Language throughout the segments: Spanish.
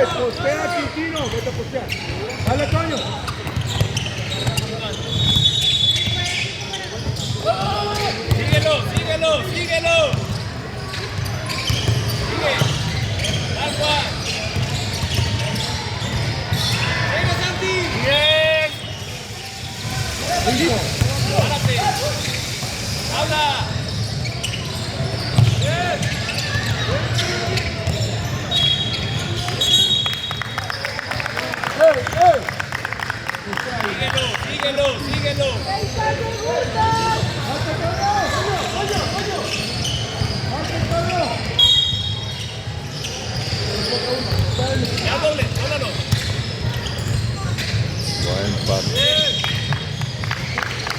postea Quintino, vete a postear. Dale, Toño. Síguelo. Sigue. Agua. Venga, Santi. Bien. Párate. Habla. Bien. Síguelo. Ya doble, dólalo. Buen pase. Bien.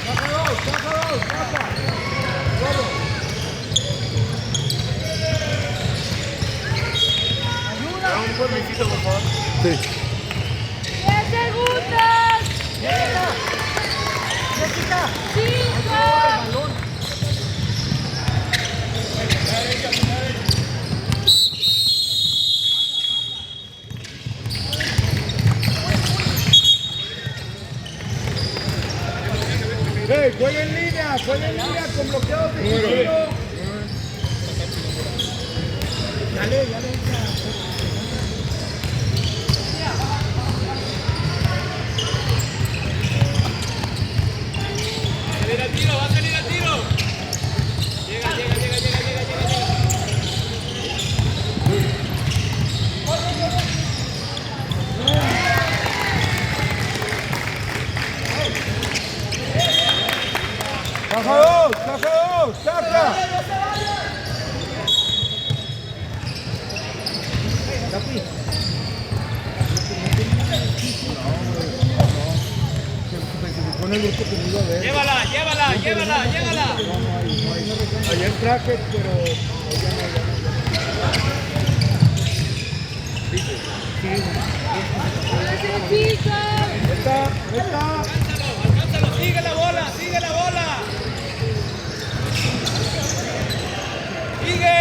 Saca dos. Da un permisito, por favor. Sí. 10 segundos. 5. Juega en línea con bloqueados de Quintino. Dale. Va a salir al tiro. Llega. Caja dos. Saca. Llévala. Ayer traje, pero Está. Alcánzalo, sigue la bola. Sigue.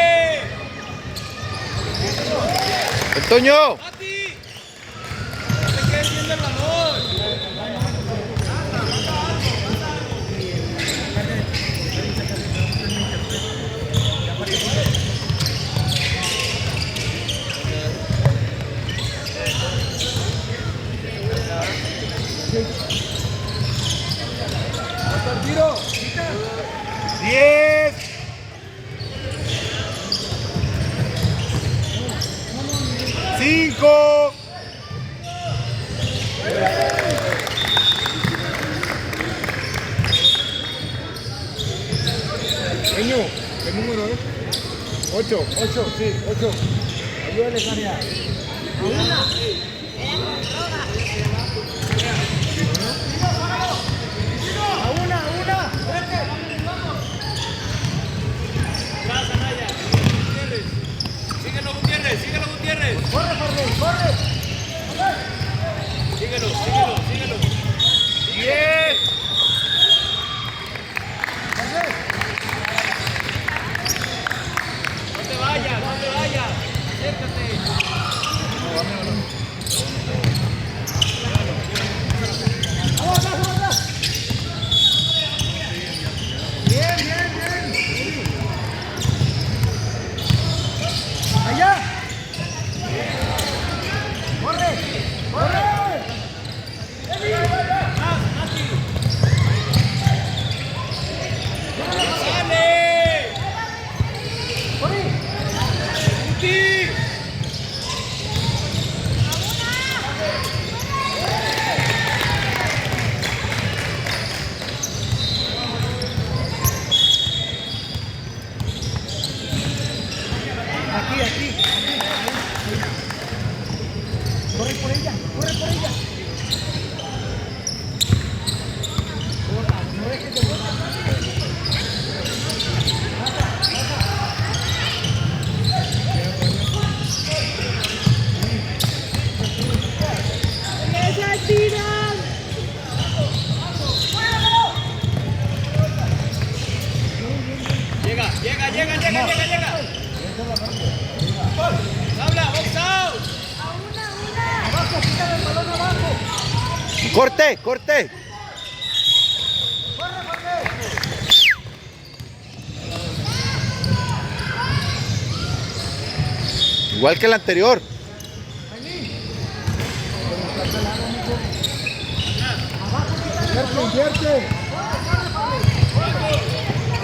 ¡El Toño! Mati. No te quedes viendo el balón. Hasta el tiro. 10. 5. Señor, ¿qué número es? 8, sí, 8. Ayúdale, Sania. A una. Atrás, Anaya. Síguelo, Gutiérrez. Corre. Síguelo. 10. No te vayas. Acércate. Bien. Allá. Corre. Mati. ¡Sale! ¡Guti! Aquí. Corre por ella. No dejes de botar. Llega. Habla, box out. ¡Corte! ¡Corte! Igual que el anterior. Invierte.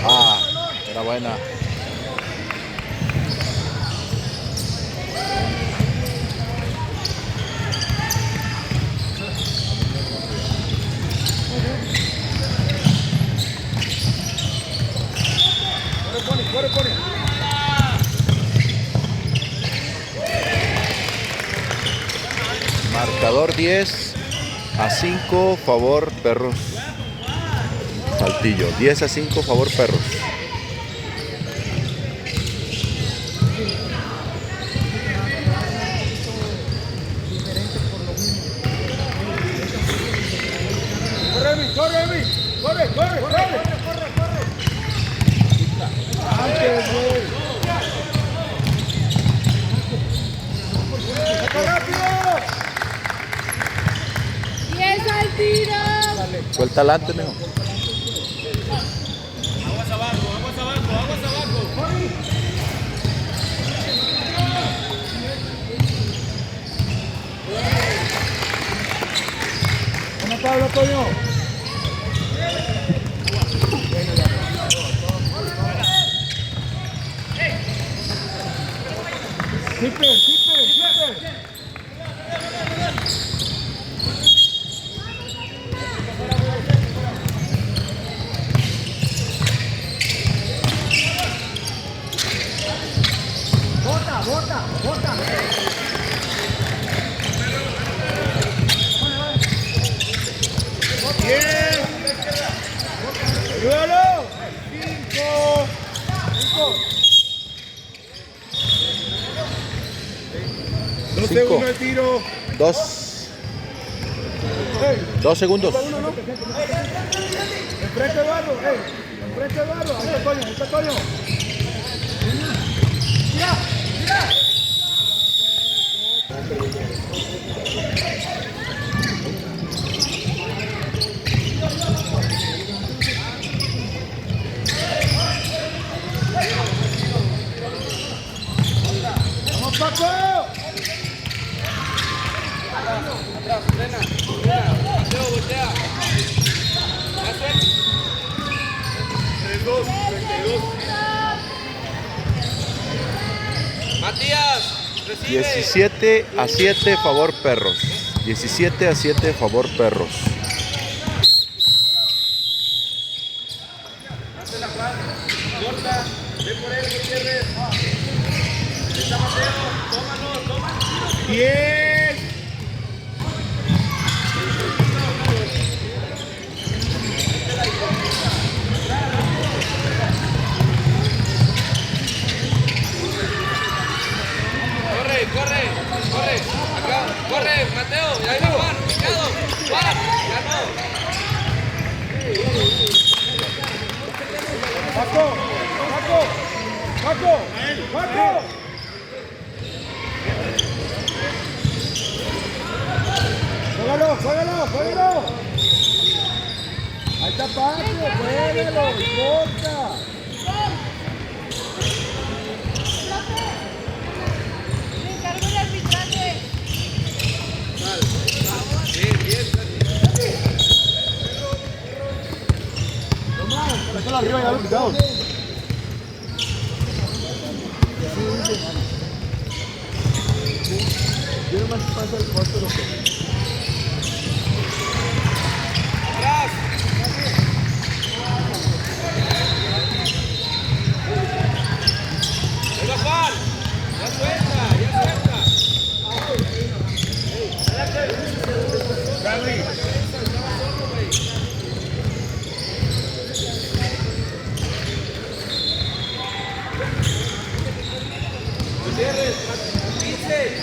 Ah, era buena. Corre. Marcador 10-5, favor Perros. Saltillo, 10-5, favor Perros. Corre. Antes, güey. ¡Rápido! 10 al tiro. Suelta adelante, mijo. Aguas abajo. Buena Pablo, Toño. Keeper. Bota. Bien. Ayúdalo. 5. 2 Cinco. segundos de tiro. 2 segundos. Enfrente Eduardo. Ahí está Toño. Mira. ¡Vamos, Paco! Atrás, frena. Mateo, voltea. ¿Ya sé? 32. Matías, recibe. 17-7, favor Perros. 17-7, favor Perros. Corta, ve por él, Gutiérrez. Está Mateo, tómalo. 10. Corre. Acá, corre, Mateo. Y ahí va Juan, picado. Juan, ganó. Paco. Juégalo. Ahí está Paco, juégalo, importa. Me encargo el arbitraje. Bien. Déjalo arriba, ya lo quitamos. Yo nomás paso el corto lo que... Atrás. Ahí va Juan. Ya suelta. Gaby. Gutiérrez, 15.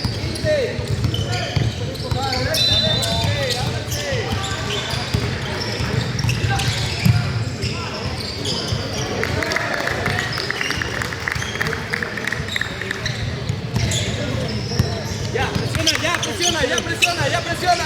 Ya presiona.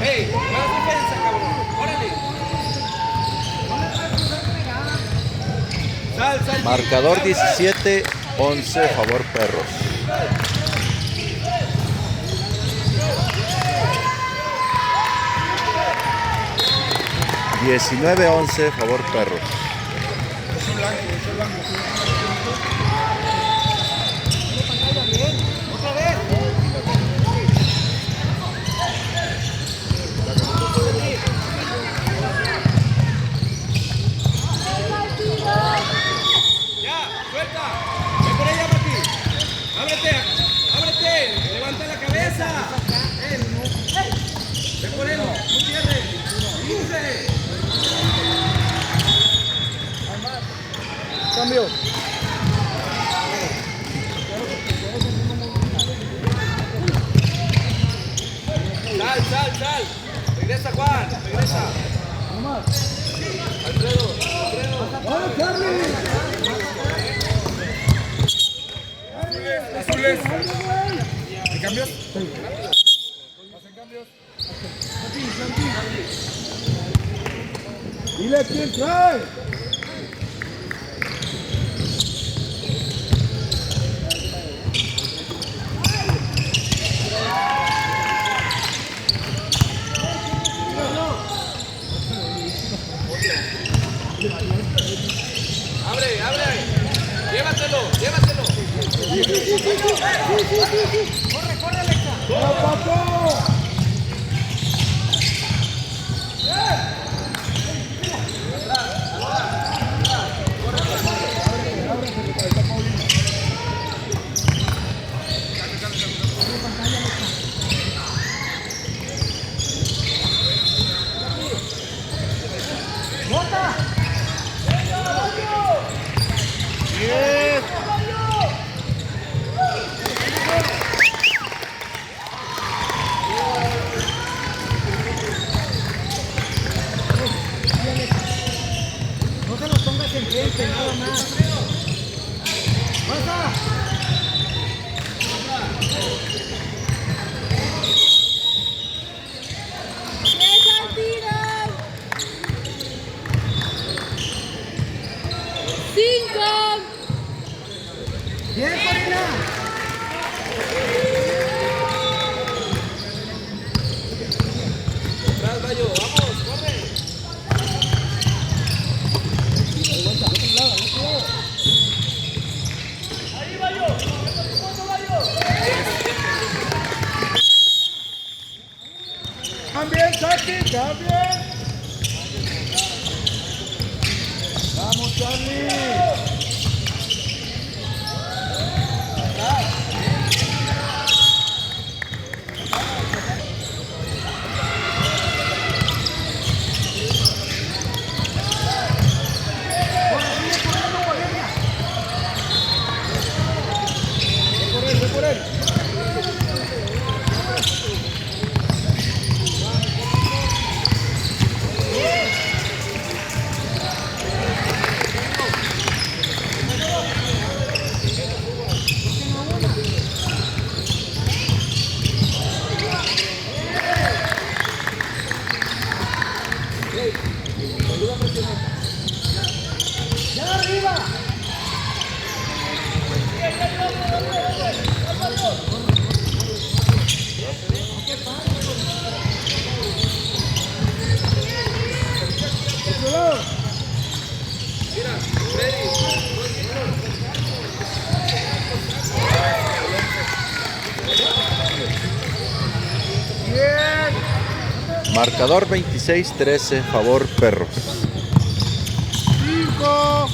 ¡Ey! ¡Más defensa, cabrón! ¡Órale! Sal, Marcador sal, 17-11 favor perros. 19-11 favor perros. Eso blanco, eso blanco. ¡Ya! ¡Suelta! ¡Ven por ella, Mati! ¡Ábrete! ¡Ábrete! ¡Levanta la cabeza! ¡Ven por él! ¡No cierres! ¡15! Cambio. ¡Sal! ¡Regresa, Juan! ¡Regresa! ¡Alfredo! ¡Vamos, Charlie! Azules. ¿Y cambios? ¿Hacen cambios? Dile quién trae. ¡Abre! ¡Llévatelo! ¡Corre, Alexa! ¡Vamos, Paco! Bien. No se los pongas enfrente, nada más. ¡Pasa! ¡10 al tiro! 5. ¡Bien, Corina! ¡Atrás, Bayo! ¡Vamos! ¡Corre! Cambien, Saki, cambien. Vamos, Charlie. Ve por él. ¡Ya arriba! Otro lado. Mira, Freddy. Bien. Marcador 26-13 favor perros. 5.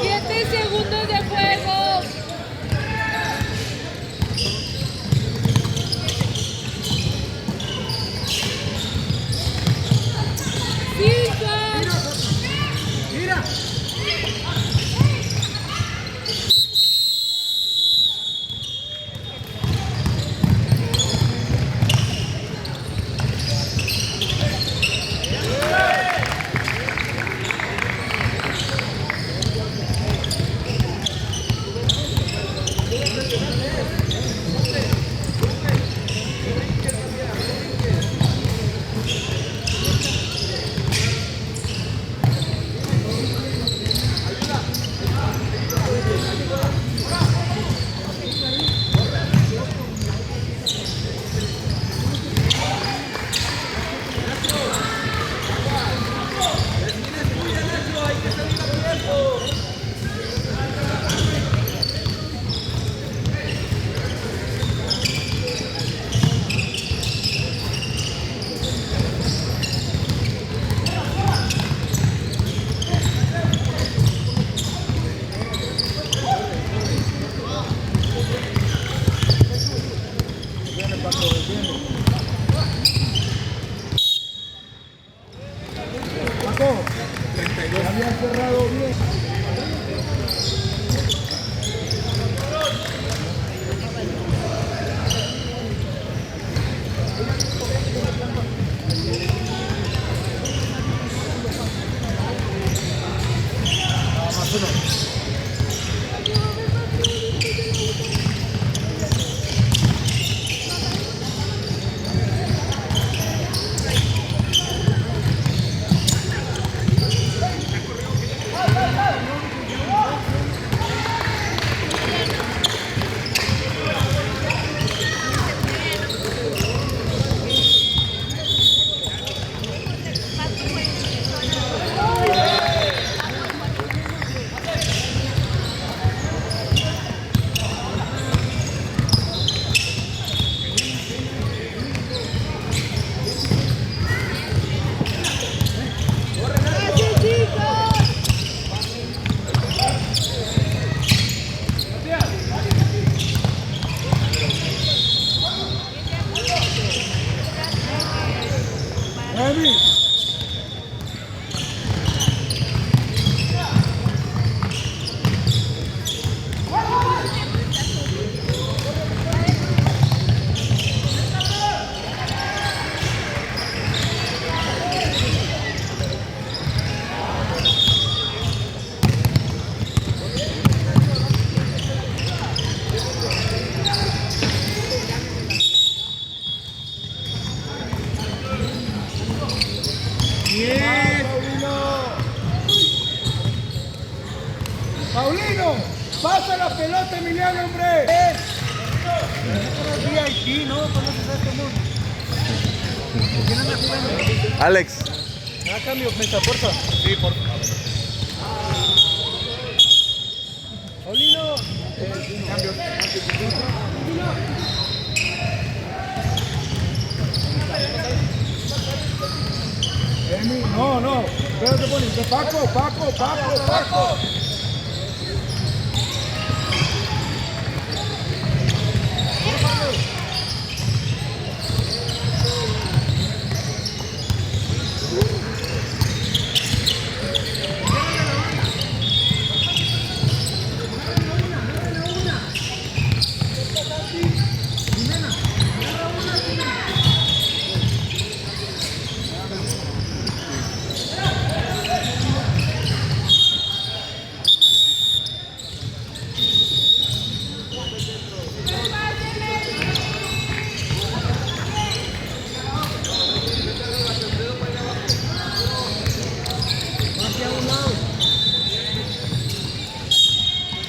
7 segundos de juego. 5. ¡Mira! Paulino, pasa la pelota, Emiliano, hombre. VIP, ¿no? ¿Conoces a este mundo? ¿Quién anda jugando? Alex. A cambio, mesa, porfa. Sí, por favor. Paulino. Cambio. No. Espérate, Poli. Paco.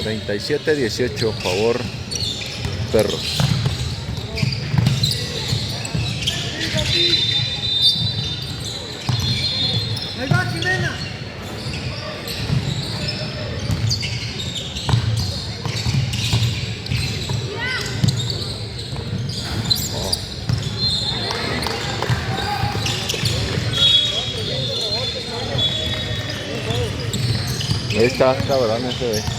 Ahí 37-18, favor Perros. Ahí va, Jimena. Ahí está, cabrón, ese de.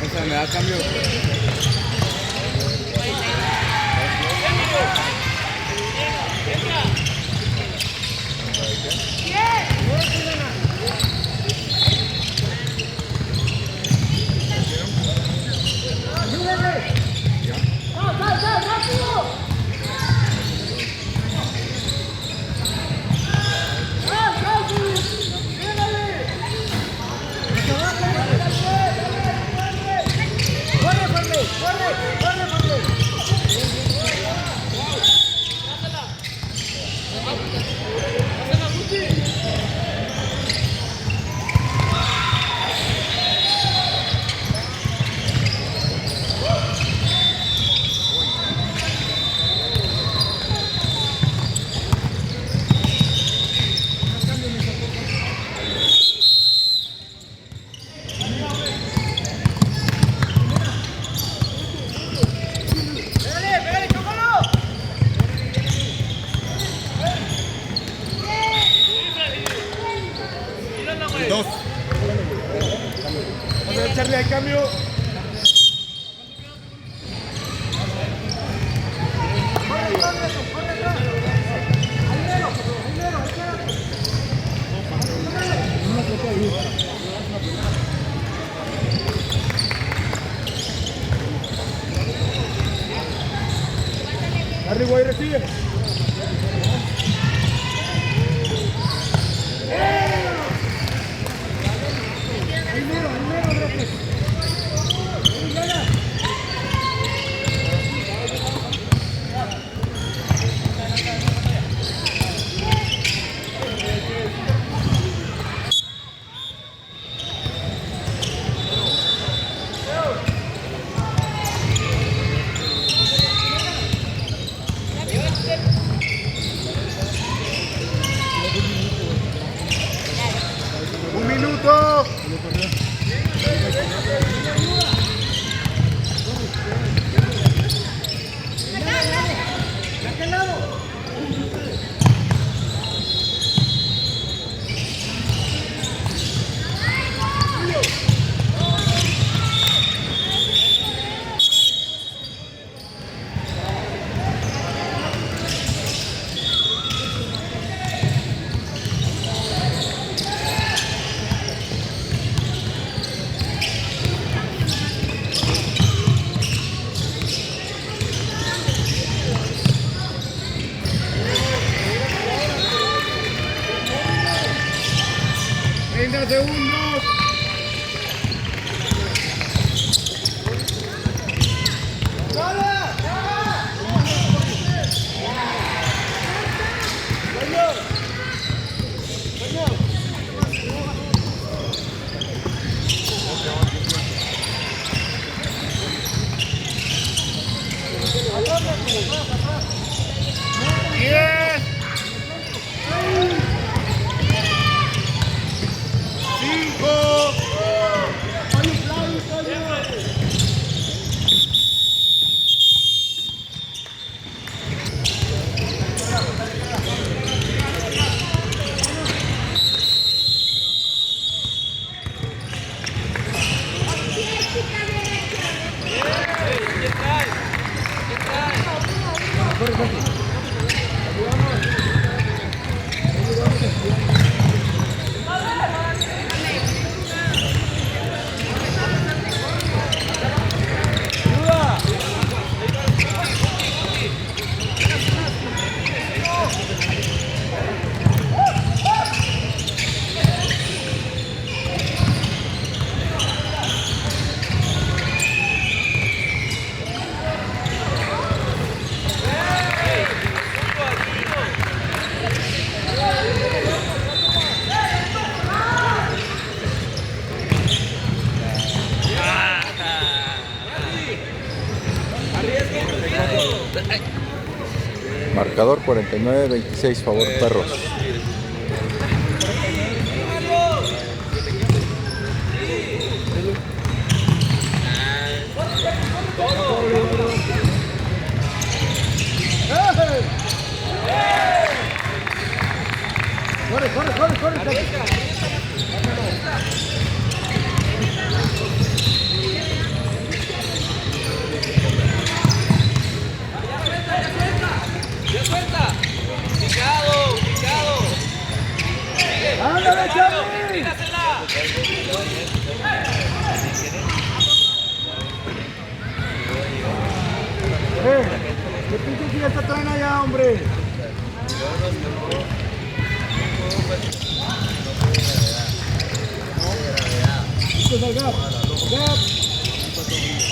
Esa me da cambio. Dos. Vamos a echarle al cambio. Arriba y recibe. Un minuto. 10, 5, Marcador 49-26, favor Perros. Corre, corre, corre, corre. ¡Ya suelta! ¡Picado! ¡Picado! ¡Sigue! ¡Ándale, Charlie! ¡Tírasela! ¿Qué pinche fiesta traen allá, hombre? Esto es el gap. Gap. Santi.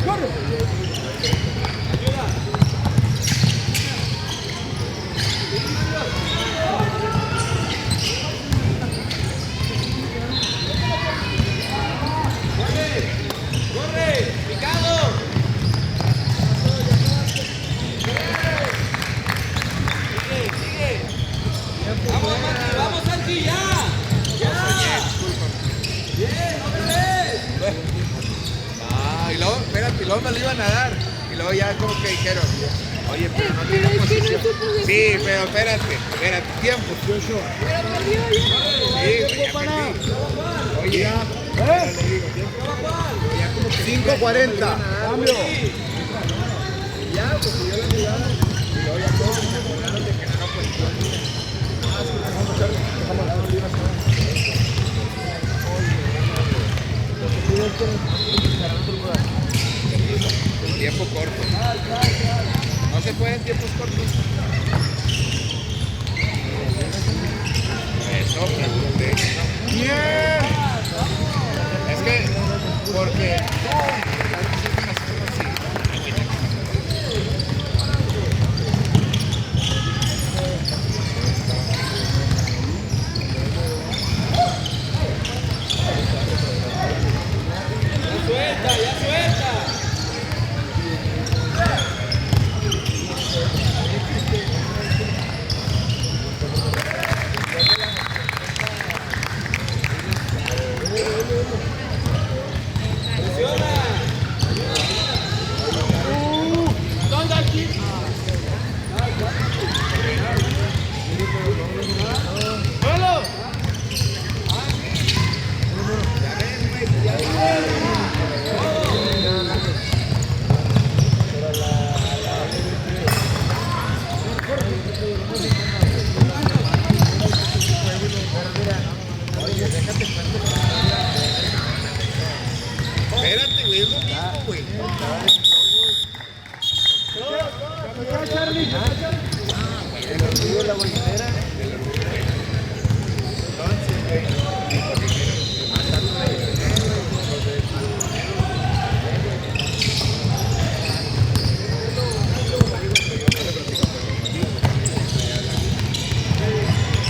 Corre. ¡Corre! ¡Picado! Sigue. ¡Vamos, Mati! ¡Vamos, Santi! ¡Ya! ¡Bien! ¡Otra vez! Ah, y luego, espérate, y luego me lo iban a dar. Y luego ya como que dijeron, oye, pero no tiene Pero es que no posición. es su posición. Sí, pero espérate, tiempo. Pero perdió ya. Sí, güey, ya perdí. Oye, ya. Le digo, tiempo. Ya como que 5:40. Cambio. ya, pues yo la jugada. Y luego ya todos se acordaron de que no era posición. Tiempo corto. No se puede en tiempos cortos. Eso, pregunté. ¡Bien! Es que, porque... ¡Ya suelta! Espérate, güey, es lo mismo, güey. Ya, Charlie. El orgullo de la bolsera. Entonces,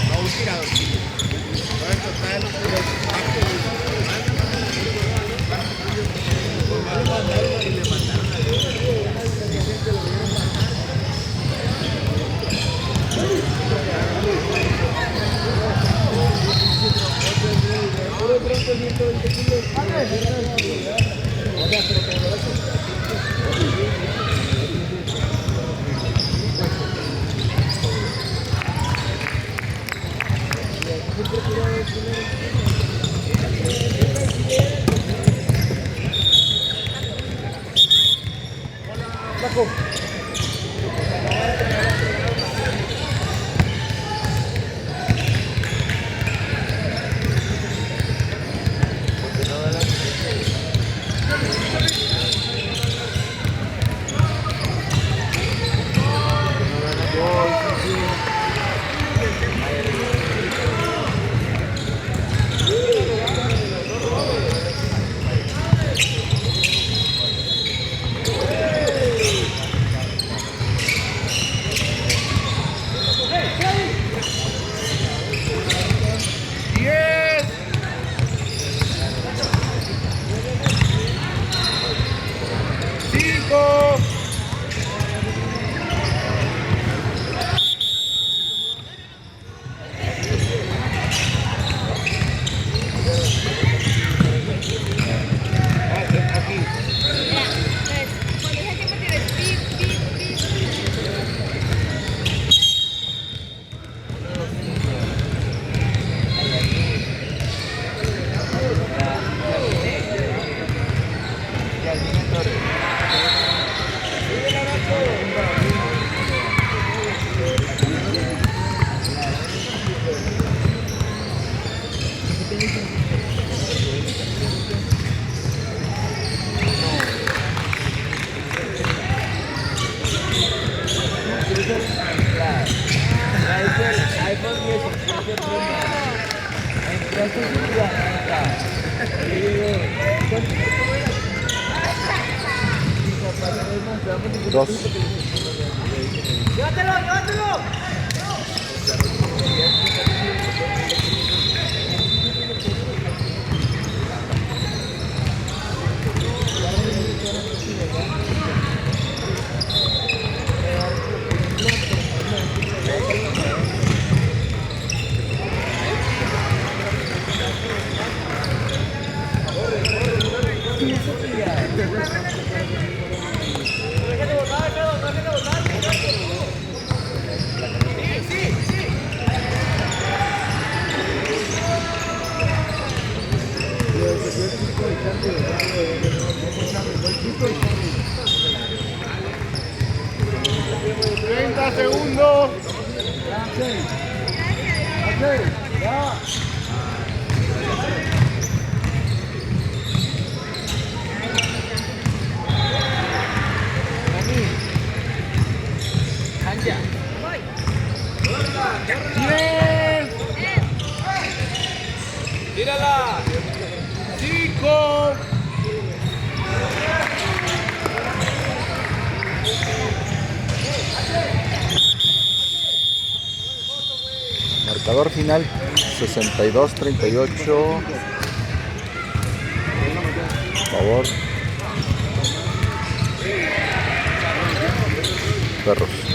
no, un tiradorcillo. No es total. Dos. Llévatelo, llévatelo. Segundos. ¡Tírala! 5. Marcador final 62-38. Favor. Perros.